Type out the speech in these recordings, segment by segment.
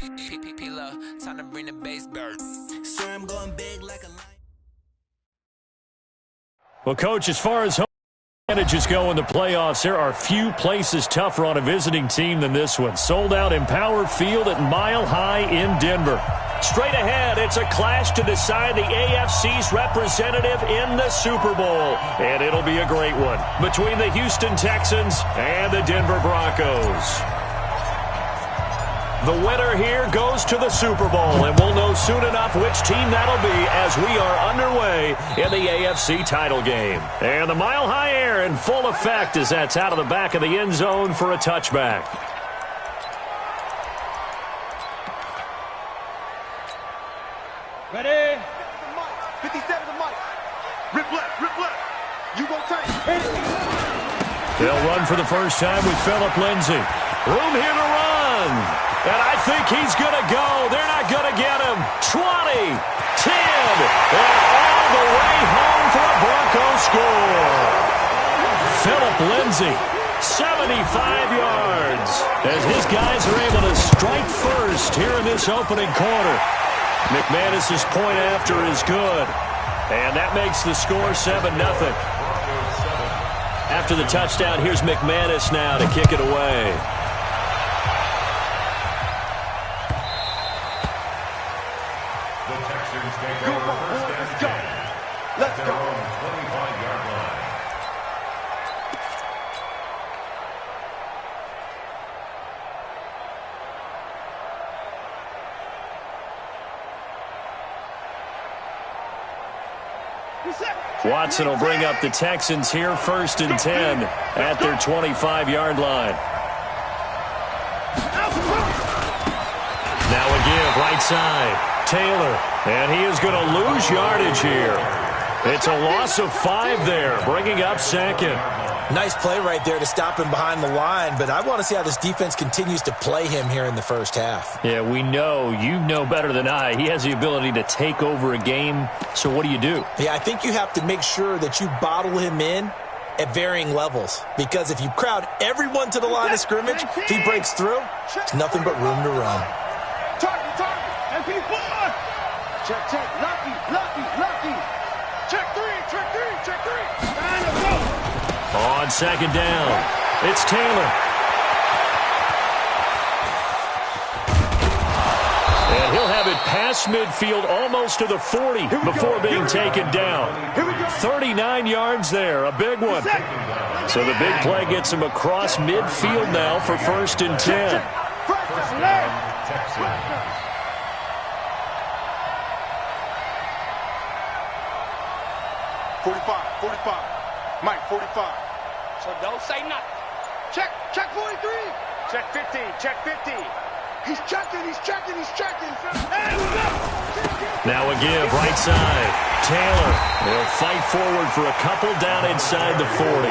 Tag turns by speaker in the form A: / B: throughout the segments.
A: Time to bring the bass bird. Swear I'm going big like a lion.
B: Well, Coach, as far as home advantages go in the playoffs, there are few places tougher on a visiting team than this one. Sold out Empower Field at Mile High in Denver. Straight ahead, it's a clash to decide the AFC's representative in the Super Bowl. And it'll be a great one between the Houston Texans and the Denver Broncos. The winner here goes to the Super Bowl, and we'll know soon enough which team that'll be as we are underway in the AFC title game. And the Mile High air in full effect as that's out of the back of the end zone for a touchback.
C: Ready?
D: 57 to Mike. Rip left. You gon' take.
B: They'll run for the first time with Phillip Lindsay. Room here to run. And I think he's going to go. They're not going to get him. 20, 10, and all the way home for a Broncos score. Phillip Lindsay, 75 yards, as his guys are able to strike first here in this opening quarter. McManus's point after is good, and that makes the score 7-0. After the touchdown, here's McManus now to kick it away.
D: Let's go.
B: Watson will bring up the Texans here 1st and 10 at their 25-yard line. Now a give right side. Taylor, and he is going to lose yardage here. It's a loss of 5 there, bringing up 2nd.
E: Nice play right there to stop him behind the line, but I want to see how this defense continues to play him here in the first half.
B: Yeah, we know. You know better than I. He has the ability to take over a game, so what do you do?
E: Yeah, I think you have to make sure that you bottle him in at varying levels, because if you crowd everyone to the line of scrimmage, if he breaks through, there's nothing but room to run.
D: Target. MP4. Check. Lucky. Check three. Time to go.
B: On 2nd down, it's Taylor. And he'll have it past midfield almost to the 40 before being taken down. 39 yards there, a big one. So the big play gets him across midfield now for 1st and 10.
D: 45. Mike, 45.
C: So don't say nothing.
D: Check 43. Check 50. He's checking. Hey, we go.
B: Now a give, right side. Taylor will fight forward for a couple down inside the 40.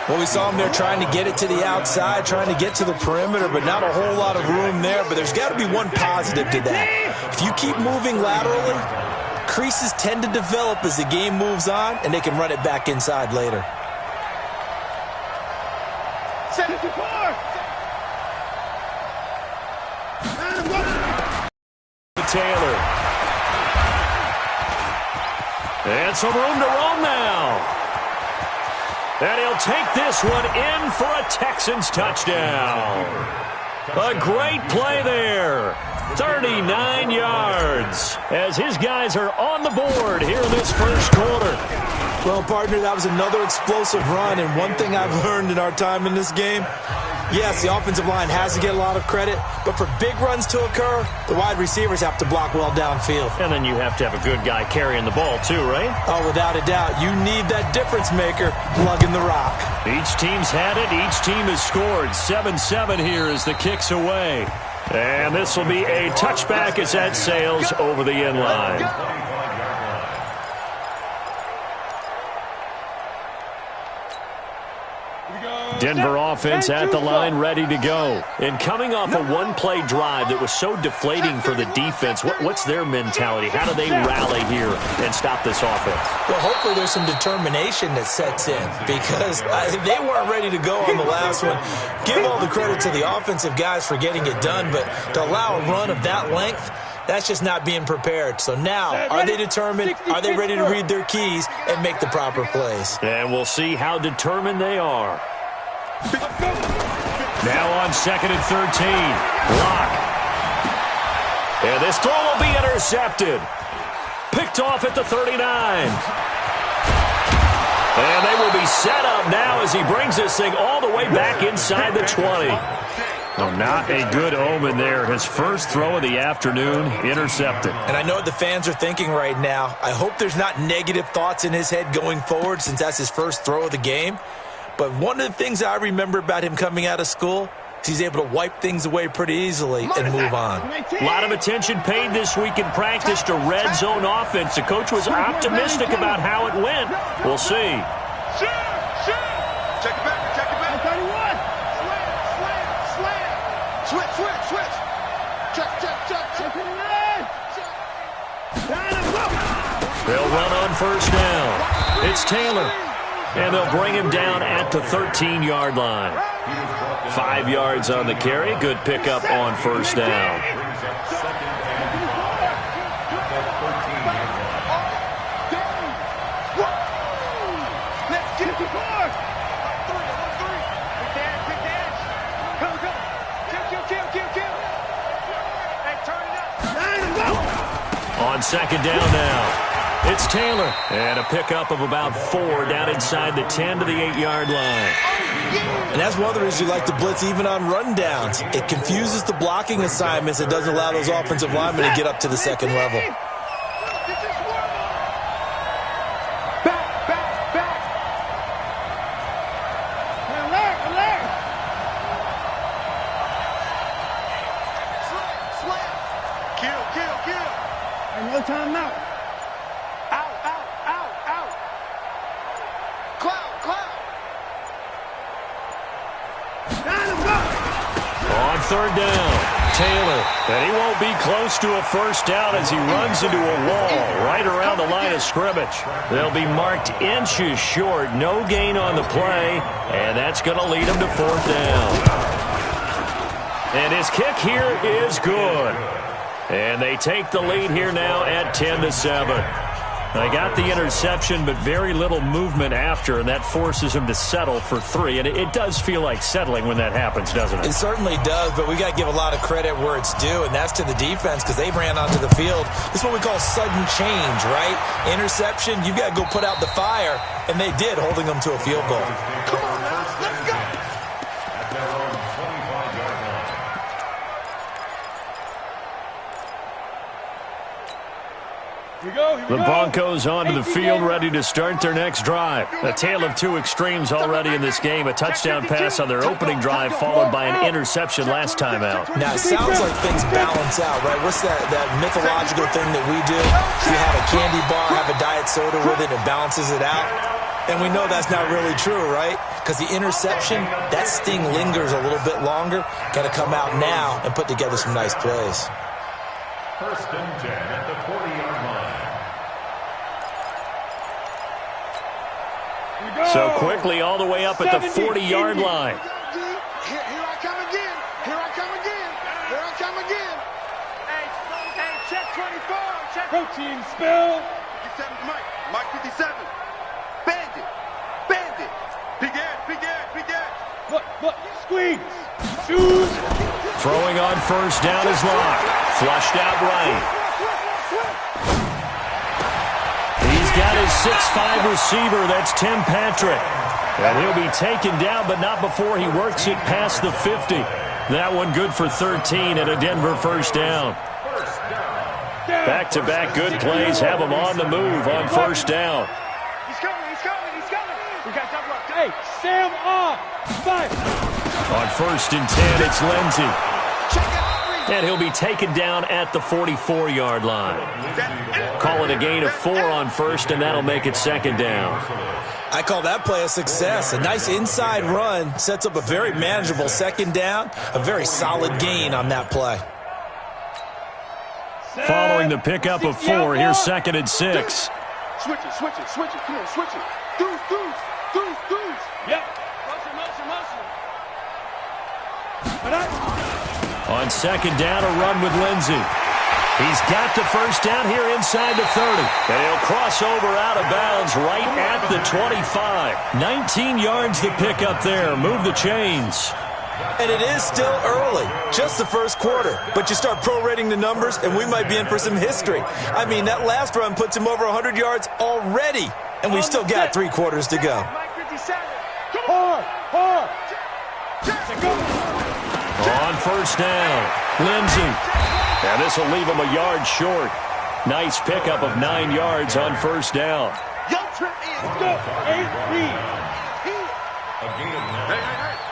E: Well, we saw him there trying to get it to the outside, trying to get to the perimeter, but not a whole lot of room there. But there's got to be one positive to that. If you keep moving laterally, creases tend to develop as the game moves on, and they can run it back inside later.
D: 74.
B: Taylor. And some room to roam now. And he'll take this one in for a Texans touchdown. A great play there. 39 yards as his guys are on the board here in this first quarter.
E: Well, partner, that was another explosive run, and one thing I've learned in our time in this game, yes, the offensive line has to get a lot of credit, but for big runs to occur, the wide receivers have to block well downfield.
B: And then you have to have a good guy carrying the ball too, right?
E: Oh, without a doubt. You need that difference maker lugging the rock.
B: Each team's had it. Each team has scored. 7-7 here as the kick's away. And this will be a touchback as that sails over the end line. Denver offense at the line, ready to go. And coming off a one-play drive that was so deflating for the defense, what's their mentality? How do they rally here and stop this offense?
E: Well, hopefully there's some determination that sets in because they weren't ready to go on the last one. Give all the credit to the offensive guys for getting it done, but to allow a run of that length, that's just not being prepared. So now, are they determined? Are they ready to read their keys and make the proper plays?
B: And we'll see how determined they are. Now on 2nd and 13. Block. And this throw will be intercepted. Picked off at the 39. And they will be set up now as he brings this thing all the way back inside the 20. Well, not a good omen there. His first throw of the afternoon, intercepted.
E: And I know what the fans are thinking right now. I hope there's not negative thoughts in his head going forward since that's his first throw of the game. But one of the things I remember about him coming out of school is he's able to wipe things away pretty easily and move on.
B: A lot of attention paid this week in practice to red zone offense. The coach was optimistic about how it went. We'll see.
D: Check it back. Switch. Check.
B: They'll run on first down. It's Taylor. And they'll bring him down at the 13-yard line. 5 yards on the carry. Good pickup on first down. On second down now, it's Taylor. And a pickup of about 4 down inside the 10 to the 8-yard line.
E: And that's one of the reasons you like to blitz even on rundowns. It confuses the blocking assignments. It doesn't allow those offensive linemen to get up to the second level.
F: No timeout.
D: Out. Cloud.
B: On third down, Taylor. And he won't be close to a first down as he runs into a wall right around the line of scrimmage. They'll be marked inches short. No gain on the play, and that's going to lead him to fourth down. And his kick here is good. And they take the lead here now at 10-7. They got the interception, but very little movement after, and that forces him to settle for 3. And it does feel like settling when that happens, doesn't it?
E: It certainly does, but we got to give a lot of credit where it's due, and that's to the defense because they ran onto the field. This is what we call sudden change, right? Interception, you got to go put out the fire, and they did, holding them to a field goal.
D: Come on, man. Let's go.
B: The Broncos onto the field, ready to start their next drive. A tale of two extremes already in this game. A touchdown pass on their opening drive, followed by an interception last time out.
E: Now, it sounds like things balance out, right? What's that mythological thing that we do? If you have a candy bar, have a diet soda with it, it balances it out. And we know that's not really true, right? Because the interception, that sting lingers a little bit longer. Got to come out now and put together some nice plays.
G: First and 10 at the 40-yard line.
B: So quickly all the way up at the 40-yard line.
D: Here I come again. Hey, check 24. Check.
F: Protein spill.
D: 57 Mike 57. Bandit. Big edge.
F: Look, squeeze. Shoes.
B: Throwing on first down is Locke. Flushed out right. He's got his 6'5" receiver. That's Tim Patrick. And he'll be taken down, but not before he works it past the 50. That one good for 13 and a Denver first down. Back-to-back good plays have him on the move on first down.
D: He's coming. We got double up.
F: Hey, Sam off. 5.
B: On first and 10, it's Lindsey.
D: Check out.
B: And he'll be taken down at the 44-yard line. Call it a gain of 4 on first, and that'll make it second down.
E: I call that play a success. A nice inside run sets up a very manageable second down. A very solid gain on that play.
B: Following the pickup of 4, here's second and 6.
D: Switch it. Come here, switch it. Deuce.
F: Yep.
B: On second down, a run with Lindsey. He's got the first down here inside the 30. And he'll cross over out of bounds right at the 25. 19 yards to pick up there. Move the chains.
E: And it is still early, just the first quarter. But you start prorating the numbers, and we might be in for some history. I mean, that last run puts him over 100 yards already, and we've still got 3 quarters to go.
F: Hard.
B: On first down, Lindsey. And this will leave him a yard short. Nice pickup of 9 yards on first down.
F: Let's go. 8-3.
G: A gain of 9.
D: Hey.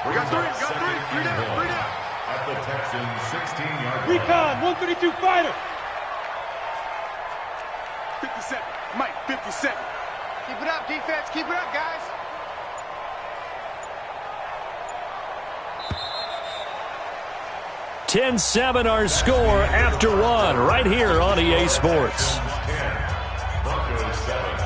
D: We got 3 down.
G: At the Texans' 16-yard line.
F: Recon, 132 fighter.
D: 57. Mike, 57.
C: Keep it up, defense. Keep it up, guys.
B: $10-7 our score after 1 right here on EA Sports.
G: Broncos 7.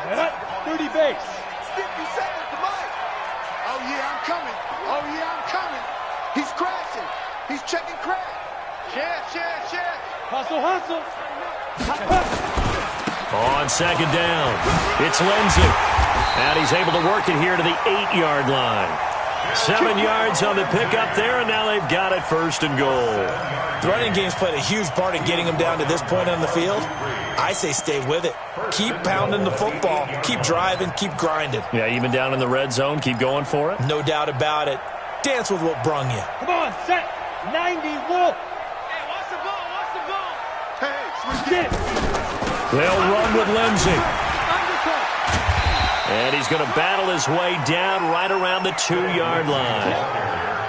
F: Set up. 30 base.
D: 57 to Mike. Oh, yeah, I'm coming. He's crashing. He's checking crack.
C: Chef.
F: Hustle.
B: On second down, it's Lindsey. And he's able to work it here to the 8-yard line. 7 yards on the pickup there, and now they've got it first and goal.
E: The running game's played a huge part in getting him down to this point on the field. I say stay with it. Keep pounding the football. Keep driving. Keep grinding.
B: Yeah, even down in the red zone, keep going for it.
E: No doubt about it. Dance with what brung you.
F: Come on, set. 90, Wolf.
C: Hey, watch the ball.
D: Hey, switch
F: Get
D: it.
F: it.
B: They'll run with Lindsey.
F: Undercut.
B: And he's going to battle his way down right around the 2-yard line.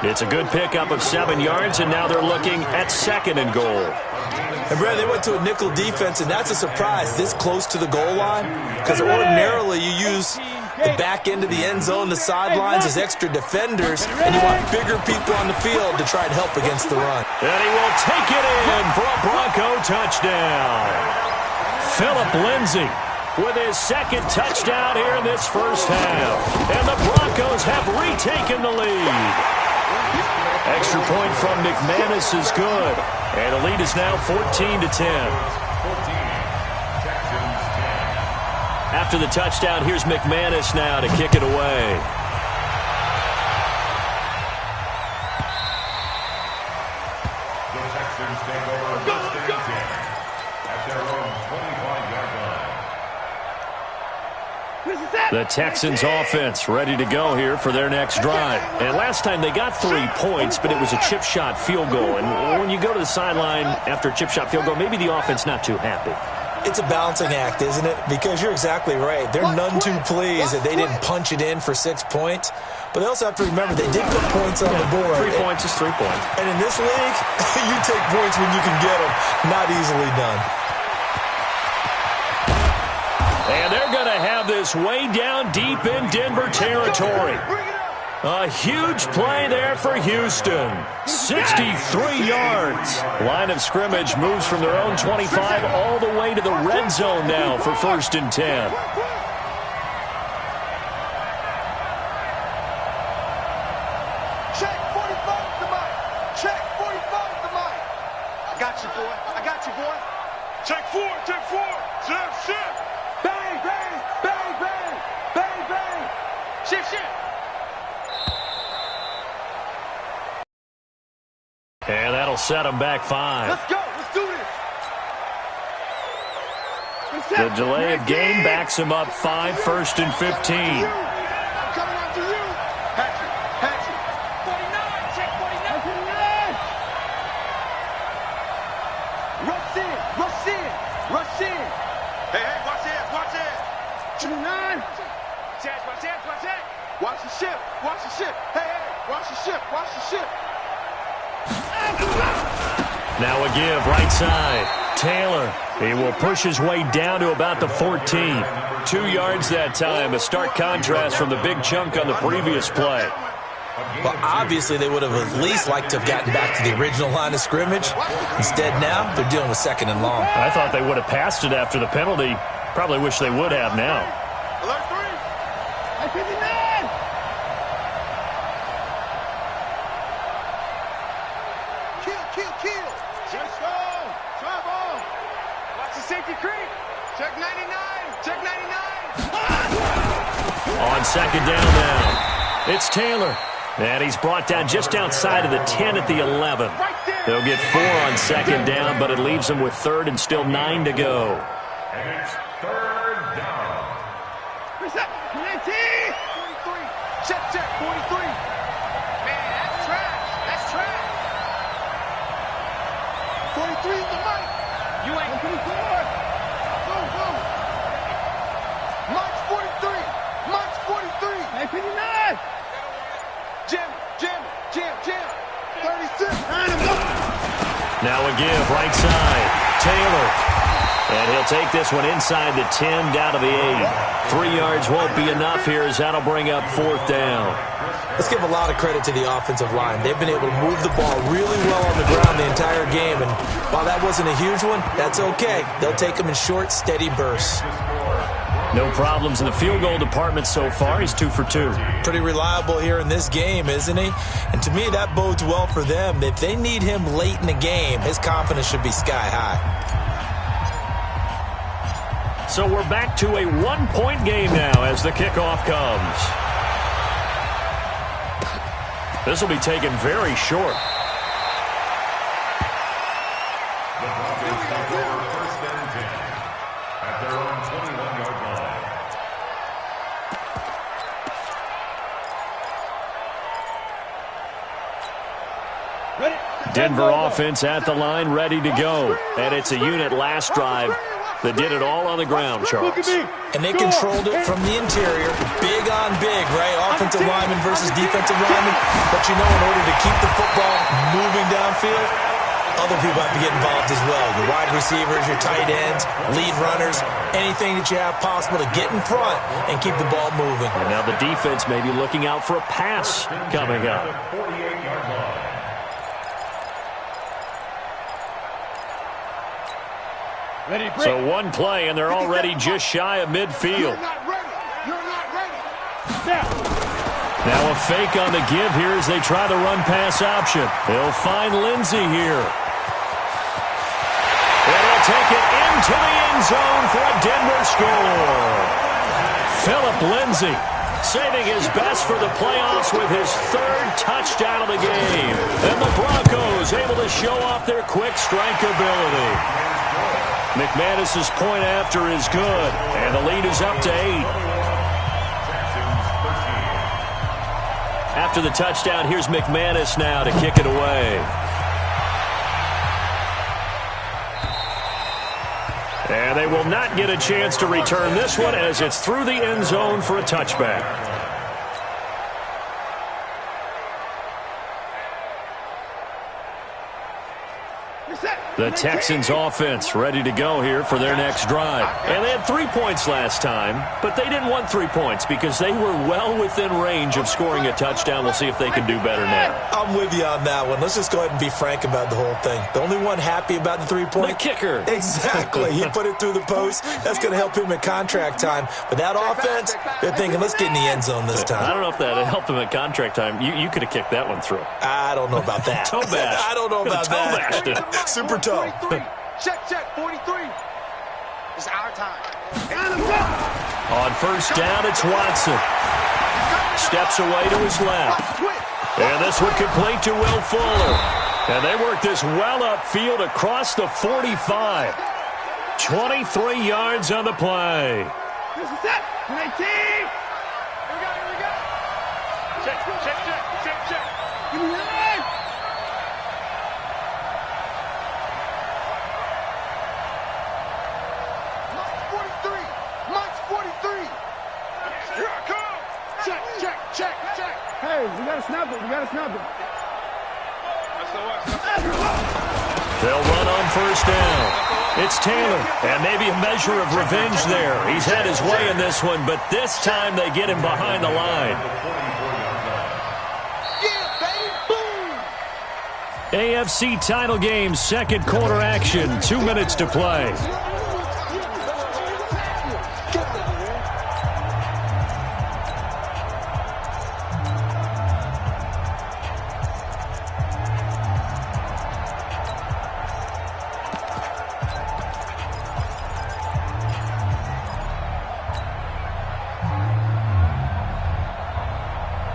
B: It's a good pickup of 7 yards, and now they're looking at second and goal.
E: And, Brad, they went to a nickel defense, and that's a surprise this close to the goal line, because ordinarily you use the back end of the end zone, the sidelines as extra defenders, and you want bigger people on the field to try and help against the run.
B: And he will take it in for a Bronco touchdown. Philip Lindsey with his second touchdown here in this first half. And the Broncos have retaken the lead. Extra point from McManus is good. And the lead is now 14-10. After the touchdown, here's McManus now to kick it away.
G: The Texans take over first and 10 at their own 25-yard line.
B: The Texans offense ready to go here for their next drive. And last time they got 3 points, but it was a chip shot field goal. And when you go to the sideline after a chip shot field goal, maybe the offense not too happy.
E: It's a balancing act, isn't it? Because you're exactly right. They're none too pleased that they didn't punch it in for 6 points. But they also have to remember they did put points on the board.
B: 3 points is 3 points.
E: And in this league, you take points when you can get them. Not easily done.
B: And they're going to have this way down deep in Denver territory. A huge play there for Houston. 63 yards. Line of scrimmage moves from their own 25 all the way to the red zone now for first and 10.
D: Check 45 to Mike. Check 45 to Mike. I got you, boy. Check 4. Shift. Bang.
C: Shift.
B: And that'll set them back 5.
D: Let's go. Let's do this.
B: The delay of game backs them up 5, first and 15.
D: I'm coming after you. Hatchet.
C: 49, check 49.
B: Now a give, right side. Taylor, he will push his way down to about the 14. 2 yards that time, a stark contrast from the big chunk on the previous play.
E: Well, obviously they would have at least liked to have gotten back to the original line of scrimmage. Instead now, they're dealing with 2nd and long.
B: I thought they would have passed it after the penalty. Probably wish they would have now.
C: Alert 3. I 59. Kill. Just go. Trouble. Watch the safety creep. Check 99. Check 99.
B: On 2nd down now. It's Taylor. And he's brought down just outside of the 10 at the 11. They'll get 4 on 2nd down, but it leaves them with 3rd and still 9 to go.
G: And it's 3rd down.
C: Reset. 19. 43. Check. 43. Man, that's trash. 43 is the mic. You ain't 54. Go. March 43. 59. Jim. 36.
B: Now a give, right side. Taylor. And he'll take this one inside the 10, down to the 8. 3 yards won't be enough here as that'll bring up 4th down.
E: Let's give a lot of credit to the offensive line. They've been able to move the ball really well on the ground the entire game. And while that wasn't a huge one, that's okay. They'll take them in short, steady bursts.
B: No problems in the field goal department so far. He's 2 for 2.
E: Pretty reliable here in this game, isn't he? And to me, that bodes well for them. If they need him late in the game, his confidence should be sky high.
B: So we're back to a 1-point game now as the kickoff comes. This will be taken very short.
G: The Broncos take over 1st and 10 at their own 21-yard line.
B: Denver offense at the line, ready to go. And it's a unit last drive that did it all on the ground, Charles.
E: And they controlled it from the interior. Big on big, right? Offensive lineman versus defensive lineman. But you know, in order to keep the football moving downfield, other people have to get involved as well. Your wide receivers, your tight ends, lead runners, anything that you have possible to get in front and keep the ball moving.
B: And now the defense may be looking out for a pass coming up.
G: 48-yard line.
B: So 1 play, and they're already just shy of midfield.
C: You're not ready.
B: Now a fake on the give here as they try the run-pass option. They'll find Lindsey here. And he'll take it into the end zone for a Denver score. Philip Lindsey saving his best for the playoffs with his 3rd touchdown of the game. And the Broncos able to show off their quick strike ability. McManus's point after is good, and the lead is up to 8. After the touchdown, here's McManus now to kick it away. And they will not get a chance to return this one as it's through the end zone for a touchback. The Texans offense ready to go here for their next drive. And they had 3 points last time, but they didn't want 3 points because they were well within range of scoring a touchdown. We'll see if they can do better now.
E: I'm with you on that one. Let's just go ahead and be frank about the whole thing. The only one happy about the 3-point?
B: The kicker.
E: Exactly. He put it through the post. That's going to help him at contract time. But that offense, they're thinking, let's get in the end zone this time.
B: I don't know if that helped him at contract time. You could have kicked that one through.
E: I don't know about that.
B: Toe bash.
E: I don't know about that. Super toe.
C: 43. Check. 43. It's our time.
B: On 1st down, it's Watson. Steps away to his left. And this one complete to Will Fuller. And they work this well upfield across the 45. 23 yards on the play.
C: This is it. 19. Here we go. Check. Give me that. March 43. Here I come. Check. Hey, we gotta snap it. That's the what?
B: They'll run on first down. It's Taylor, and maybe a measure of revenge there. He's had his way in this one, but this time they get him behind the line. AFC title game, second quarter action, 2 minutes to play.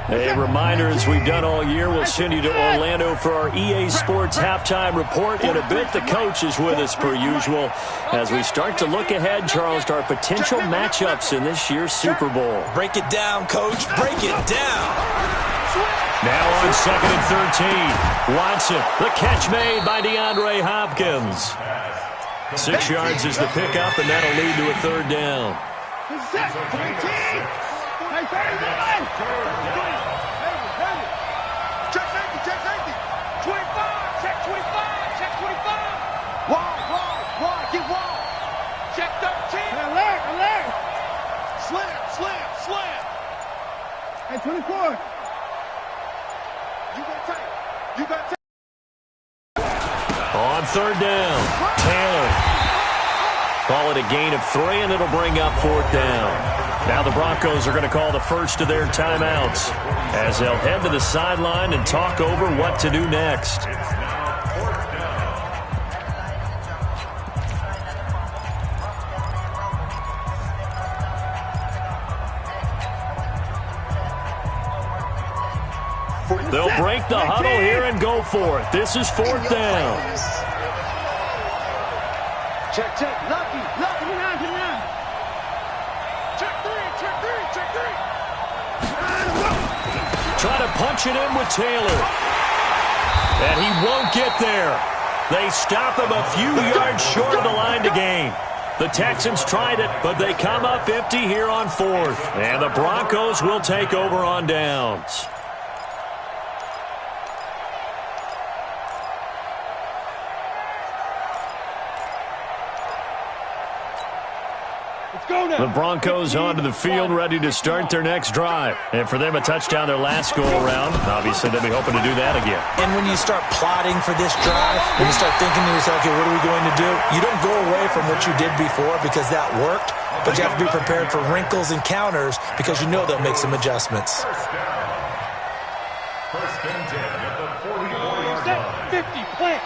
B: A reminder, as we've done all year, we'll send you to Orlando for our EA Sports halftime report. In a bit, the coach is with us per usual as we start to look ahead, Charles, to our potential matchups in this year's Super Bowl.
E: Break it down, Coach. Break it down.
B: Now on 2nd and 13. Watson, the catch made by DeAndre Hopkins. 6 yards is the pickup, and that'll lead to a third down.
D: Check safety, check safety. 25, check 25, check 25. Wide, get wide. Check 13. Alert. Slam.
F: Hey, 24.
D: You got tape.
B: On third down, Taylor. Call it a gain of 3, and it'll bring up fourth down. Now the Broncos are going to call the first of their timeouts as they'll head to the sideline and talk over what to do next. They'll break the huddle here and go for it. This is fourth down.
D: Check. Lucky. Check 3.
B: Try to punch it in with Taylor. And he won't get there. They stop him a few yards short of the line to gain. The Texans tried it, but they come up empty here on fourth. And the Broncos will take over on downs. The Broncos onto the field, ready to start their next drive. And for them, a touchdown their last go-around. Obviously, they'll be hoping to do that again.
E: And when you start plotting for this drive, when you start thinking to yourself, okay, what are we going to do? You don't go away from what you did before because that worked, but you have to be prepared for wrinkles and counters because you know they'll make some adjustments.
G: First and 10 at the 44-yard line.
F: 50, plant.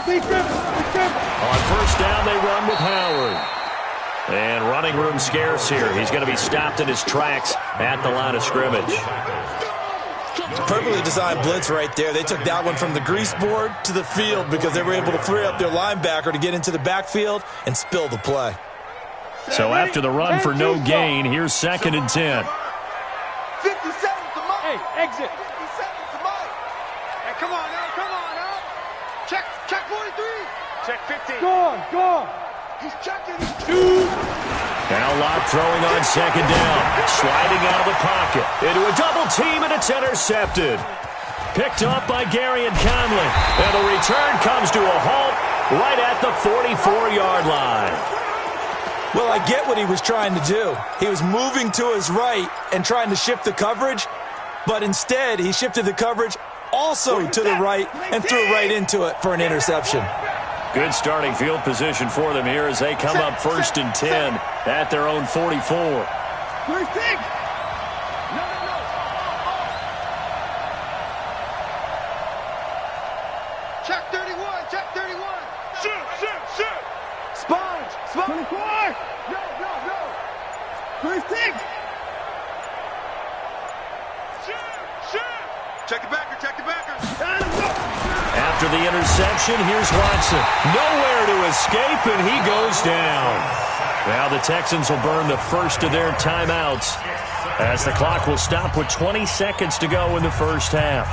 B: On first down, they run with Howard. And running room scarce here. He's going to be stopped in his tracks at the line of scrimmage.
E: Perfectly designed blitz right there. They took that one from the grease board to the field because they were able to free up their linebacker to get into the backfield and spill the play.
B: So after the run for no gain, here's 2nd and 10.
D: 57 to Mike.
F: Hey, exit.
D: 57 to Mike. Hey, come on now. Check 43. Check 15.
F: Gone.
D: He's checking.
B: Now Locke throwing on 2nd down. Sliding out of the pocket. Into a double team, and it's intercepted. Picked up by Gary and Conley. And the return comes to a halt right at the 44-yard line.
E: Well, I get what he was trying to do. He was moving to his right and trying to shift the coverage, but instead he shifted the coverage also to the right and threw right into it for an interception.
B: Good starting field position for them here as they come up 1st and 10 at their own 44.
F: First thing.
D: No. Check 31. Shoot. Sponge.
F: 24.
D: No.
F: First thing.
D: Shoot. Check the backer.
B: After the interception, here's Watson. Nowhere to escape, and he goes down. Now the Texans will burn the first of their timeouts as the clock will stop with 20 seconds to go in the first half.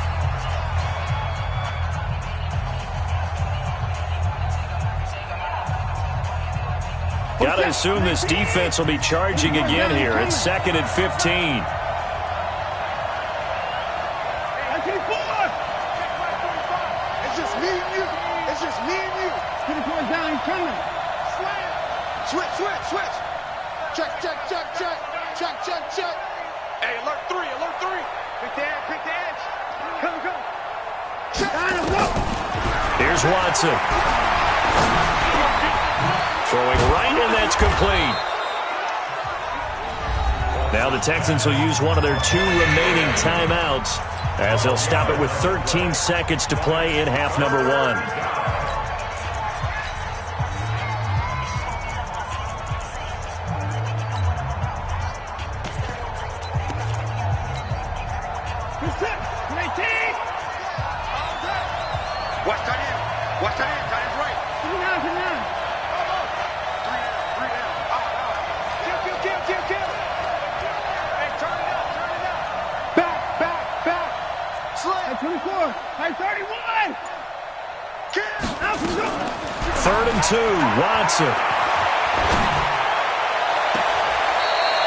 B: Got to assume this defense will be charging again here. It's 2nd and 15.
C: It's just me and you.
F: 24 is down, he's coming.
C: Slam. Switch, switch, switch. Check, check, check, check. Check, check, check. Hey, alert 3, alert 3. Pick the edge, pick the edge. Come, come. Check.
B: Here's Watson. Throwing right, and that's complete. Now the Texans will use one of their 2 remaining timeouts as they'll stop it with 13 seconds to play in half number 1.
C: Watch tight end. Watch tight end. Tight end's right.
F: 3 down, 3 down.
C: 3 down. Kill, kill, kill, kill, kill. Hey, turn it up, turn it up. Back, back, back. Slam.
F: At 24, at 31.
C: Kill.
F: Out from the
B: 3rd and 2, Watson.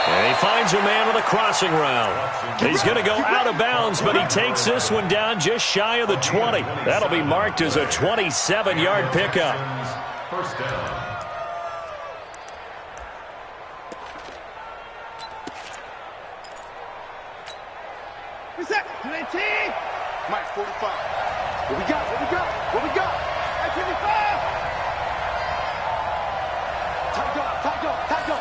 B: And he finds a man with a crossing route. He's going to go out of bounds, but he takes this one down just shy of the 20. That'll be marked as a 27-yard pickup.
G: First down.
F: reset. 19.
C: Mike, 45. What we got? What we got? What we got?
F: At 25.
C: Tight go, tight go, tight go.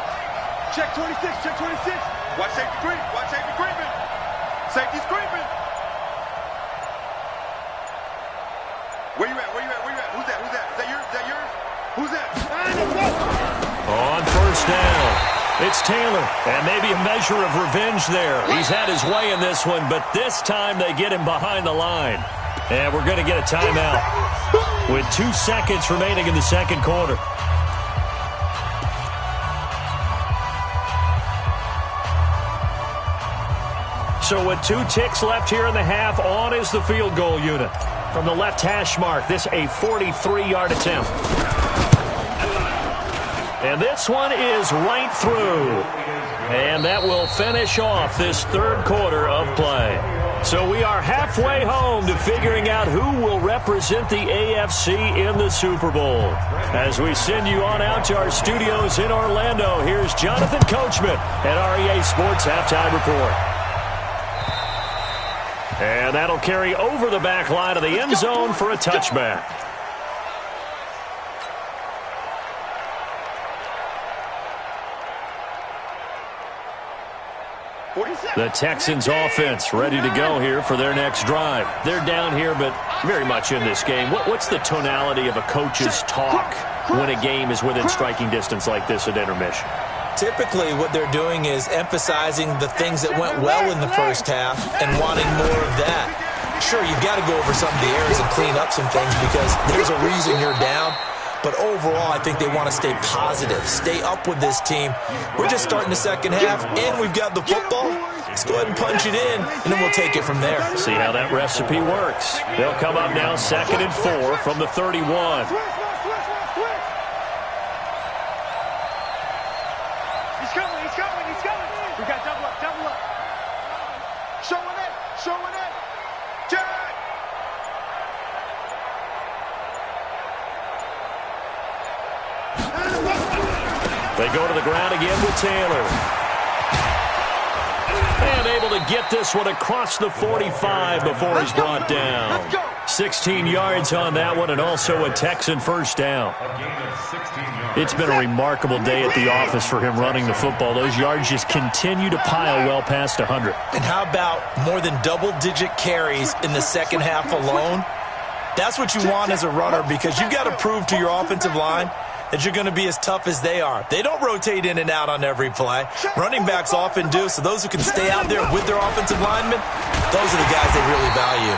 C: Check 26, check 26. Watch safety creep, watch safety creeping. Safety's creeping. Where you at? Where you at? Where you at? Who's that? Who's that? Is that yours? Is that yours? Who's that?
B: On first down, it's Taylor, and maybe a measure of revenge there. He's had his way in this one, but this time they get him behind the line. And we're going to get a timeout with 2 seconds remaining in the second quarter. So with 2 ticks left here in the half, on is the field goal unit. From the left hash mark, this a 43-yard attempt. And this one is right through. And that will finish off this third quarter of play. So we are halfway home to figuring out who will represent the AFC in the Super Bowl. As we send you on out to our studios in Orlando, here's Jonathan Coachman at REA Sports Halftime Report. And that'll carry over the back line of the end zone for a touchback. The Texans offense ready to go here for their next drive. They're down here, but very much in this game. What's the tonality of a coach's talk when a game is within striking distance like this at intermission?
E: Typically, what they're doing is emphasizing the things that went well in the first half and wanting more of that. Sure, you've got to go over some of the errors and clean up some things because there's a reason you're down. But overall, I think they want to stay positive, stay up with this team. We're just starting the second half, and we've got the football. Let's go ahead and punch it in, and then we'll take it from there.
B: See how that recipe works. They'll come up now 2nd and 4 from the 31.
C: He's coming, he's coming, he's coming. We got double up, double up. Showing it, showing it. Jack!
B: They go to the ground again with Taylor. And able to get this one across the 45 before he's brought down. 16 yards on that one, and also a Texan first down. It's been a remarkable day at the office for him running the football. Those yards just continue to pile well past 100.
E: And how about more than double-digit carries in the second half alone? That's what you want as a runner because you've got to prove to your offensive line that you're going to be as tough as they are. They don't rotate in and out on every play. Running backs often do, so those who can stay out there with their offensive linemen, those are the guys they really value.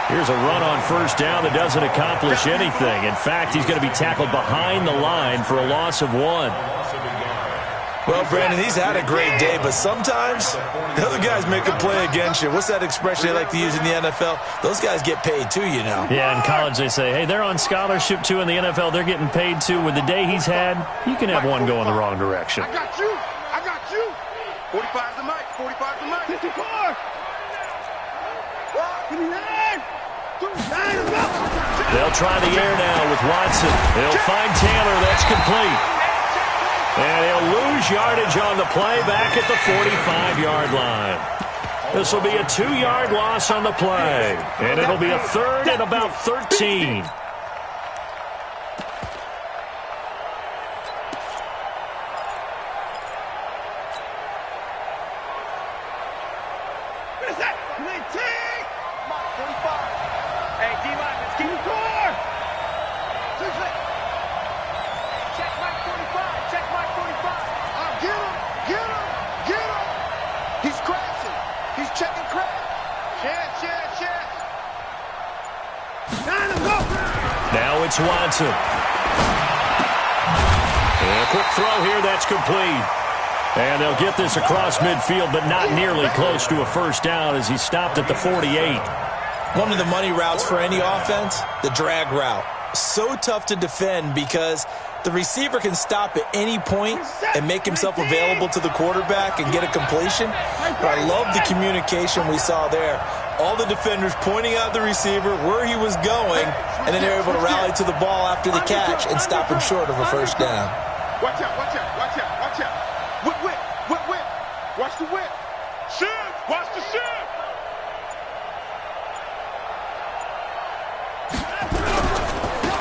B: Here's a run on first down that doesn't accomplish anything. In fact, he's going to be tackled behind the line for a loss of 1.
E: Well, Brandon, he's had a great day, but sometimes the other guys make a play against you. What's that expression they like to use in the NFL? Those guys get paid too, you know.
B: Yeah, in college they say, hey, they're on scholarship too. In the NFL, they're getting paid too. With the day he's had, you can have one go in the wrong direction.
C: I got you. I got you. 45's the mic. 45's the mic.
F: 54. 29. 9.
B: They'll try the air now with Watson. He'll find Taylor. That's complete. And he'll lose yardage on the play back at the 45-yard line. This will be a 2-yard loss on the play. And it'll be a third and about 13. Now it's Watson. And a quick throw here, that's complete. And they'll get this across midfield, but not nearly close to a first down as he stopped at the 48.
E: One of the money routes for any offense, the drag route. So tough to defend because the receiver can stop at any point and make himself available to the quarterback and get a completion. But I love the communication we saw there. All the defenders pointing out the receiver, where he was going, and then they're able to rally to the ball after the catch and stop him short of a first down.
C: Watch out, watch out, watch out, watch out. Whip, whip, whip, whip. Watch the whip. Shift, watch the shift.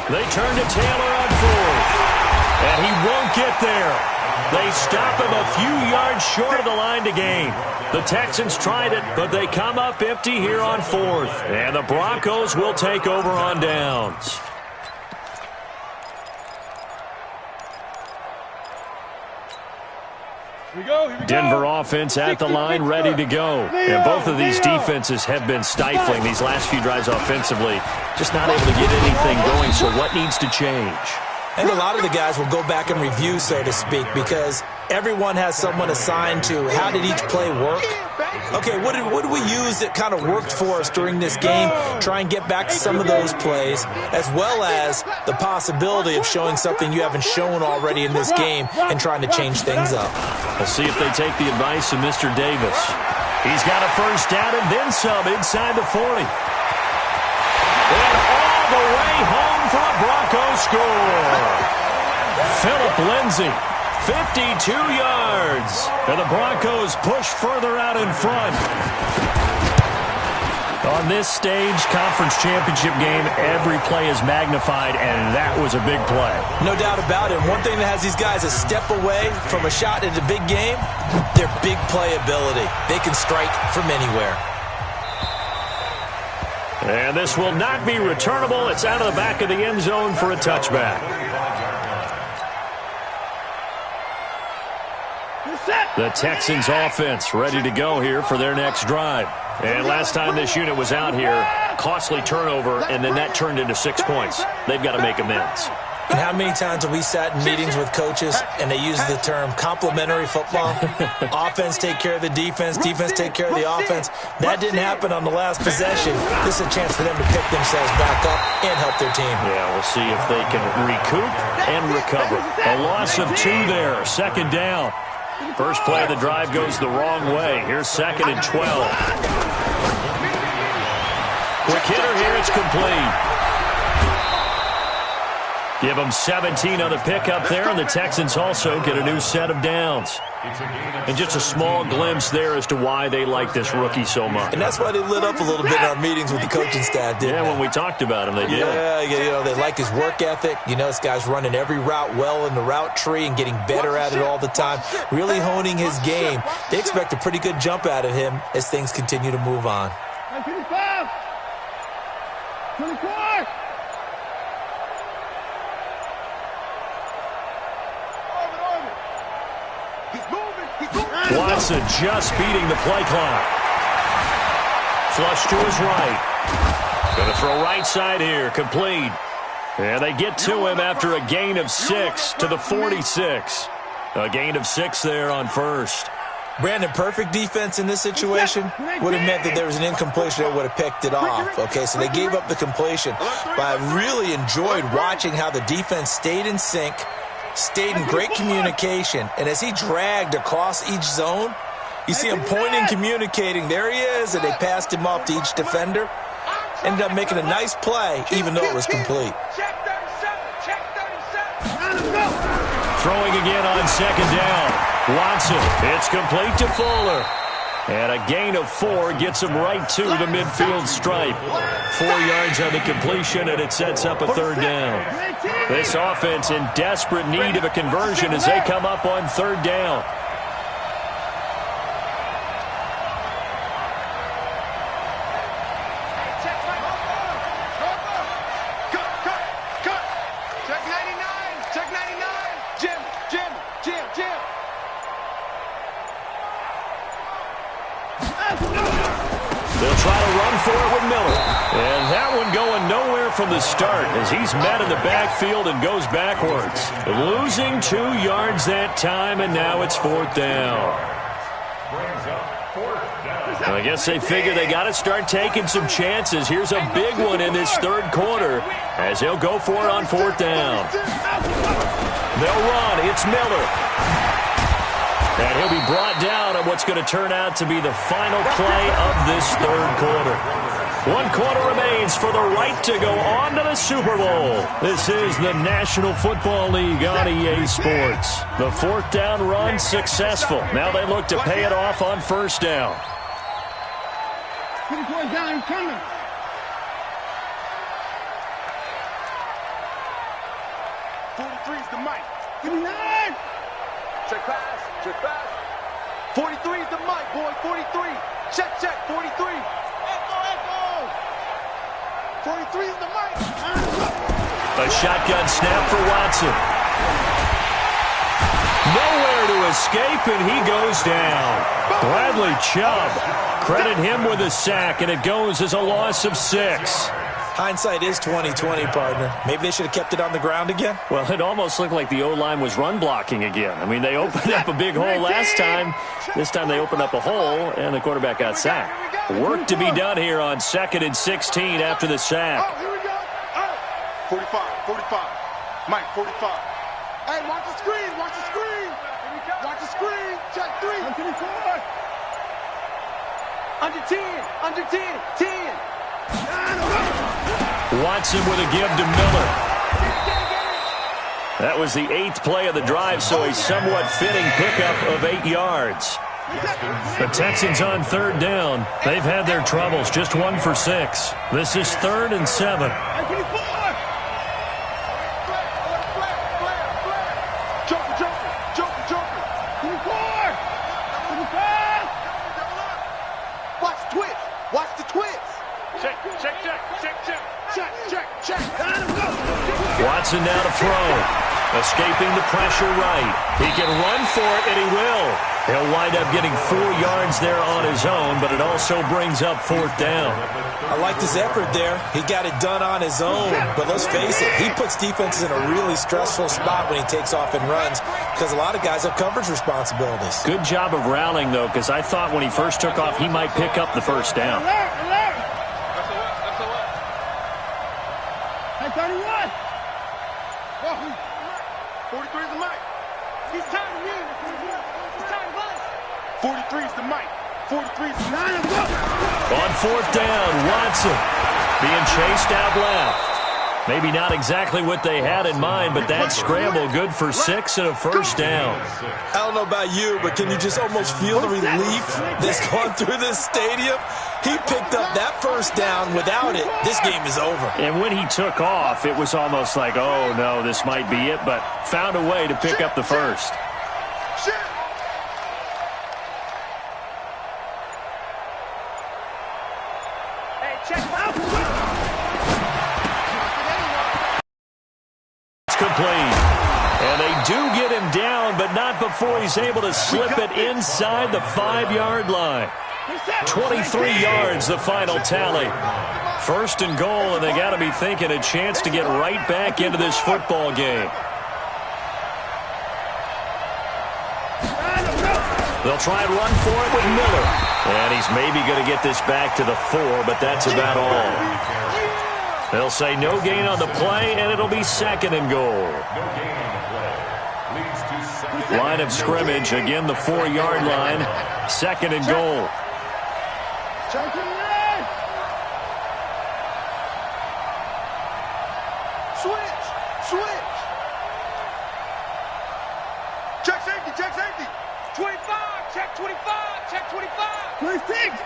B: They turn to Taylor on fourth. And he won't get there. They stop him a few yards short of the line to gain. The Texans tried it, but they come up empty here on fourth. And the Broncos will take over on downs. Denver offense at the line, ready to go. And both of these defenses have been stifling these last few drives offensively. Just not able to get anything going, so what needs to change?
E: I think a lot of the guys will go back and review, so to speak, because everyone has someone assigned to how did each play work. Okay, what did we use that kind of worked for us during this game? Try and get back to some of those plays, as well as the possibility of showing something you haven't shown already in this game and trying to change things up.
B: We'll see if they take the advice of Mr. Davis. He's got a first down and then some inside the 40. And all the way home for a Broncos score. Philip Lindsay, 52 yards. And the Broncos push further out in front. On this stage, conference championship game, every play is magnified, and that was a big play.
E: No doubt about it. One thing that has these guys a step away from a shot at a big game, their big playability. They can strike from anywhere.
B: And this will not be returnable. It's out of the back of the end zone for a touchback. The Texans offense ready to go here for their next drive. And last time this unit was out here, costly turnover, and then that turned into 6 points. They've got to make amends.
E: And how many times have we sat in meetings with coaches and they use the term complementary football? Offense take care of the defense, defense take care of the offense. That didn't happen on the last possession. This is a chance for them to pick themselves back up and help their team.
B: Yeah, we'll see if they can recoup and recover. A loss of 2 there, second down. First play of the drive goes the wrong way. Here's 2nd and 12. Quick hitter here, it's complete. Give them 17 on the pickup there, and the Texans also get a new set of downs. And just a small glimpse there as to why they like this rookie so much.
E: And that's why they lit up a little bit in our meetings with the coaching staff, didn't they?
B: Yeah, when we talked about him, they did.
E: Yeah, you know, they like his work ethic. You know, this guy's running every route well in the route tree and getting better at it all the time, really honing his game. They expect a pretty good jump out of him as things continue to move on.
F: 25, 24.
B: Watson just beating the play clock. Flush to his right. Going to throw right side here, complete. And they get to him after a gain of 6 to the 46. A gain of 6 there on first.
E: Brandon, perfect defense in this situation would have meant that there was an incompletion that would have picked it off. Okay, so they gave up the completion. But I really enjoyed watching how the defense stayed in sync, stayed in great communication, and as he dragged across each zone, you see him pointing, communicating. There he is, and they passed him off to each defender. Ended up making a nice play, even though it was complete.
D: Check 37. Check 37.
B: Throwing again on second down. Watson, it's complete to Fuller. And a gain of 4 gets him right to the midfield stripe. 4 yards on the completion, and it sets up a third down. This offense in desperate need of a conversion as they come up on third down. They'll try to run for it with Miller. And that one going nowhere from the start as he's met in the backfield and goes backwards. Losing 2 yards that time, and now it's fourth down. I guess they figure they got to start taking some chances. Here's a big one in this third quarter as they'll go for it on fourth down. They'll run. It's Miller. And he'll be brought down on what's going to turn out to be the final play of this third quarter. 1 quarter remains for the right to go on to the Super Bowl. This is the National Football League on EA Sports. The fourth down run successful. Now they look to pay it off on first down.
F: 24 down, coming.
C: is the mic.
F: 59.
C: Check pass. Check pass. 43 is the mic, boy. 43. Check, check. 43. Echo, echo. 43 is the mic.
B: A shotgun snap for Watson. Nowhere to escape, and he goes down. Bradley Chubb. Credit him with a sack, and it goes as a loss of 6.
E: Hindsight is 20/20, partner. Maybe they should have kept it on the ground again.
B: Well, it almost looked like the O-line was run blocking again. I mean, they opened up a big hole last time. This time they opened up a hole, and the quarterback got sacked. Work to be done here on 2nd and 16 after the sack.
C: Oh, here we go. 45. Mike, 45. Hey, watch the screen. Watch the screen. Watch the screen. Check 3.
F: 24.
D: Under 10. Under 10. 10.
B: Watson with a give to Miller. That was the 8th play of the drive, so a somewhat fitting pickup of 8 yards. The Texans on third down. They've had their troubles, just 1 for 6. This is 3rd and 7. Watson now to throw. Escaping the pressure right. He can run for it, and he will. He'll wind up getting 4 yards there on his own, but it also brings up 4th down.
E: I liked his effort there. He got it done on his own. But let's face it, he puts defenses in a really stressful spot when he takes off and runs because a lot of guys have coverage responsibilities.
B: Good job of rallying, though, because I thought when he first took off, he might pick up the first down.
F: Hey, 31.
C: 43 is the mic.
D: He's time to win. He's time to run.
C: 43 is the mic. 43 is the mic.
B: On 4th down, Watson being chased out left. Maybe not exactly what they had in mind, but that scramble good for 6 and a first down.
E: I don't know about you, but can you just almost feel the relief that's gone through this stadium? He picked up that first down. Without it, this game is over.
B: And when he took off, it was almost like, oh, no, this might be it, but found a way to pick up the first.
D: Hey, check him out.
B: It's complete. And they do get him down, but not before he's able to slip it inside the 5-yard line. 23 yards, the final tally. 1st and goal, and they got to be thinking a chance to get right back into this football game. They'll try and run for it with Miller. And he's maybe going to get this back to the 4, but that's about all. They'll say no gain on the play, and it'll be 2nd and goal. Line of scrimmage, again the 4-yard line. 2nd and goal.
C: Switch. Check safety.
D: 25, check 25, check 25.
F: 26.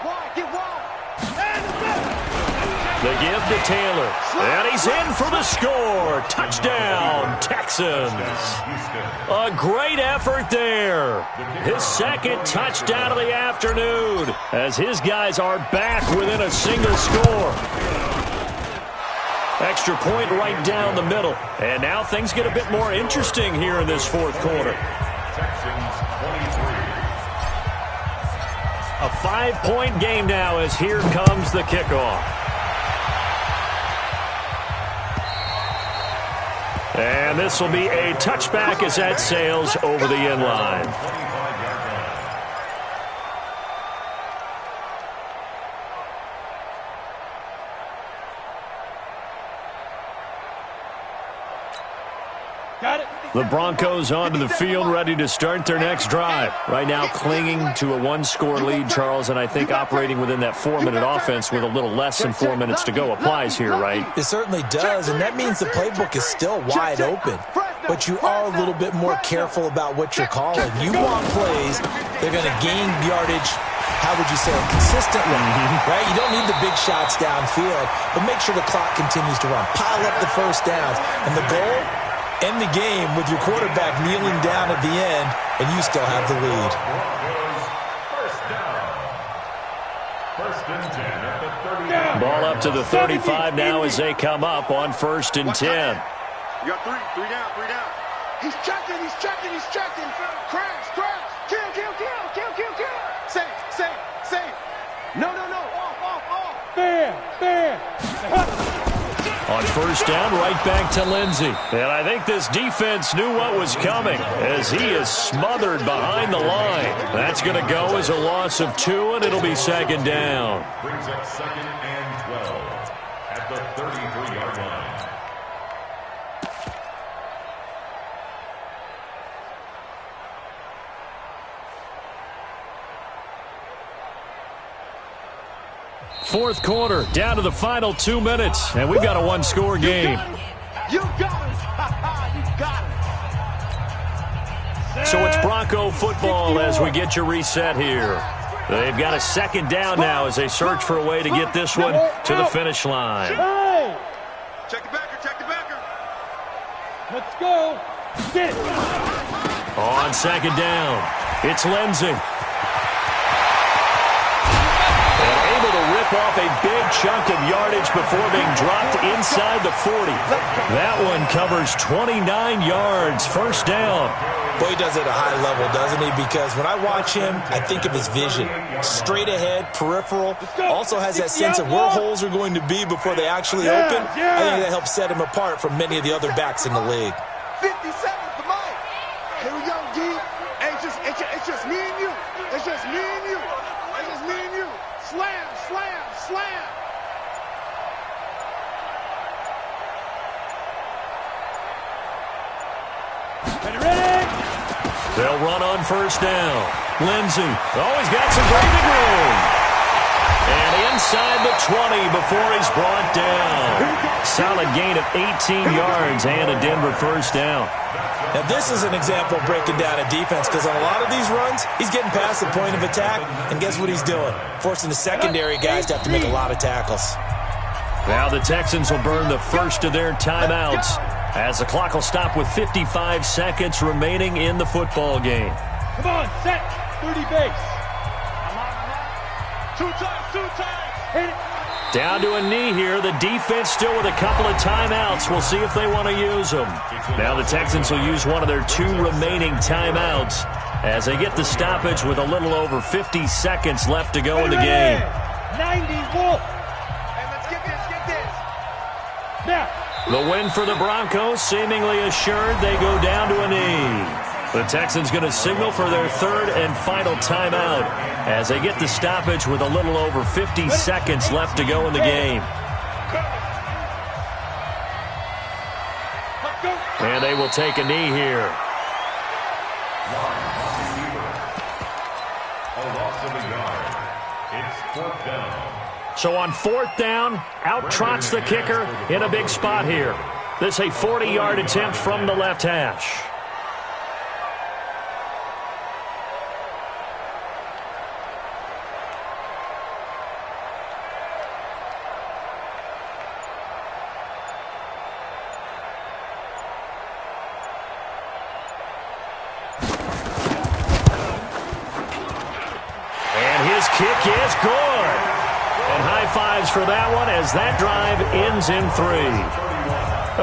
D: Wide, get wide.
B: The give to Taylor. And he's in for the score. Touchdown, Texans. A great effort there. His second touchdown of the afternoon as his guys are back within a single score. Extra point right down the middle. And now things get a bit more interesting here in this fourth quarter.
G: Texans 23.
B: A 5-point game now as here comes the kickoff. And this will be a touchback as that sails over the end line.
D: Got it.
B: The Broncos onto the field, ready to start their next drive. Right now clinging to a one-score lead, Charles, and I think operating within that 4-minute offense with a little less than 4 minutes to go applies here, right?
E: It certainly does, and that means the playbook is still wide open. But you are a little bit more careful about what you're calling. You want plays, they're going to gain yardage, how would you say it, consistently, right? You don't need the big shots downfield, but make sure the clock continues to run. Pile up the first downs, and the goal, end the game with your quarterback kneeling down at the end, and you still have the lead.
G: First and 10 at the 30.
B: Ball up to the 35 now as they come up on 1st and 10.
C: You got three down. He's checking. Crash. Kill. Safe. No. Off.
F: Fair.
B: On 1st down, right back to Lindsey. And I think this defense knew what was coming as he is smothered behind the line. That's going to go as a loss of 2, and it'll be 2nd down.
G: Brings up 2nd and 12 at the 33-yard line.
B: Fourth quarter, down to the final 2 minutes, and we've got a one-score game.
C: You got it.
B: So it's Bronco football as we get your reset here. They've got a 2nd down now as they search for a way to get this one to the finish line.
C: Check the backer.
F: Let's go. Get it.
B: On 2nd down, it's Lindsey. Able to rip off a big chunk of yardage before being dropped inside the 40. That one covers 29 yards, 1st down.
E: Boy, he does it at a high level, doesn't he? Because when I watch him, I think of his vision. Straight ahead, peripheral. Also has that sense of where holes are going to be before they actually open. I think that helps set him apart from many of the other backs in the league.
C: 57's the mic. Here we go, D. Hey, it's just me and you. Slam.
F: Ready?
B: They'll run on 1st down. Lindsey, he's got some breathing room. And inside the 20 before he's brought down. Solid gain of 18 yards and a Denver 1st down.
E: Now, this is an example of breaking down a defense because on a lot of these runs, he's getting past the point of attack, and guess what he's doing? Forcing the secondary guys to have to make a lot of tackles.
B: Now the Texans will burn the first of their timeouts as the clock will stop with 55 seconds remaining in the football game.
F: Come on, set. 30 base.
C: Two times.
F: Hit it.
B: Down to a knee here. The defense still with a couple of timeouts. We'll see if they want to use them. Now the Texans will use one of their 2 remaining timeouts as they get the stoppage with a little over 50 seconds left to go in the game.
F: 90 Wolf.
C: Hey, let's get this.
F: Now.
B: The win for the Broncos seemingly assured. They go down to a knee. The Texans going to signal for their 3rd and final timeout as they get the stoppage with a little over 50 seconds left to go in the game. And they will take a knee here.
G: A loss of a yard. It's 4th down.
B: So on 4th down, out trots the kicker in a big spot here. This a 40-yard attempt from the left hash. His kick is good. And high fives for that one as that drive ends in 3.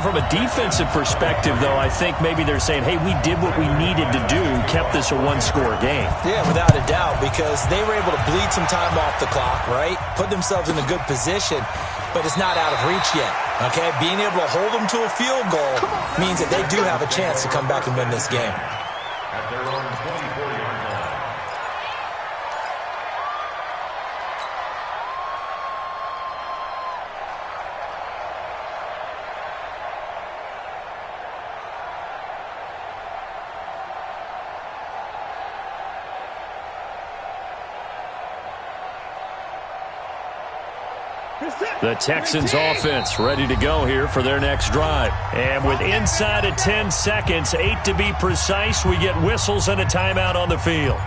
B: From a defensive perspective, though, I think maybe they're saying, hey, we did what we needed to do, kept this a one-score game.
E: Yeah, without a doubt, because they were able to bleed some time off the clock, right? Put themselves in a good position, but it's not out of reach yet, okay? Being able to hold them to a field goal means that they do have a chance to come back and win this game.
G: At their own 24-yard line.
B: The Texans offense ready to go here for their next drive. And with inside of 10 seconds, 8 to be precise, we get whistles and a timeout on the field.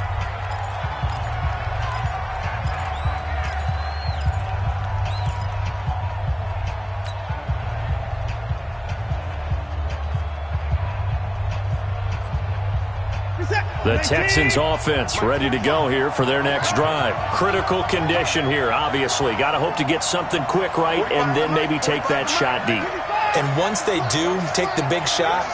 B: The Texans offense ready to go here for their next drive. Critical condition here, obviously. Got to hope to get something quick right and then maybe take that shot deep.
E: And once they do take the big shot,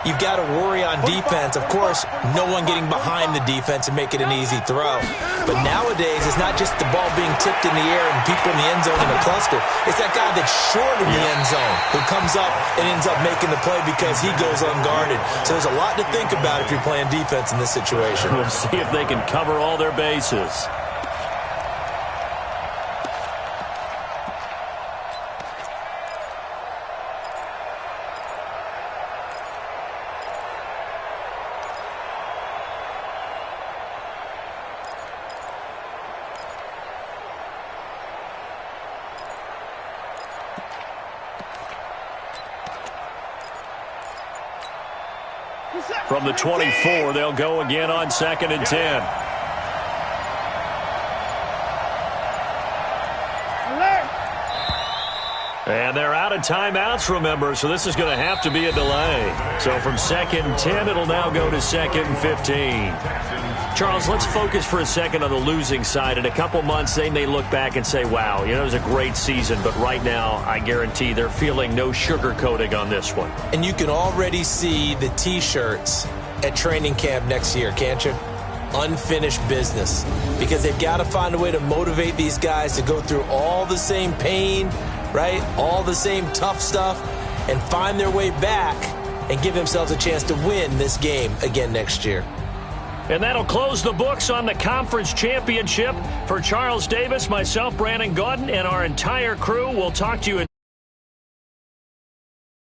E: you've got to worry on defense. Of course, no one getting behind the defense and make it an easy throw. But nowadays, it's not just the ball being tipped in the air and people in the end zone in a cluster. It's that guy that's short in the end zone who comes up and ends up making the play because he goes unguarded. So there's a lot to think about if you're playing defense in this situation.
B: We'll see if they can cover all their bases. From the 24, they'll go again on 2nd and 10. And they're out of timeouts, remember, so this is going to have to be a delay. So from 2nd and 10, it'll now go to 2nd and 15. Charles, let's focus for a second on the losing side. In a couple months, they may look back and say, wow, it was a great season. But right now, I guarantee they're feeling no sugarcoating on this one.
E: And you can already see the T-shirts at training camp next year, can't you? Unfinished business. Because they've got to find a way to motivate these guys to go through all the same pain, right? All the same tough stuff, and find their way back and give themselves a chance to win this game again next year.
B: And that'll close the books on the conference championship. For Charles Davis, myself, Brandon Gaudin, and our entire crew, we'll talk to you in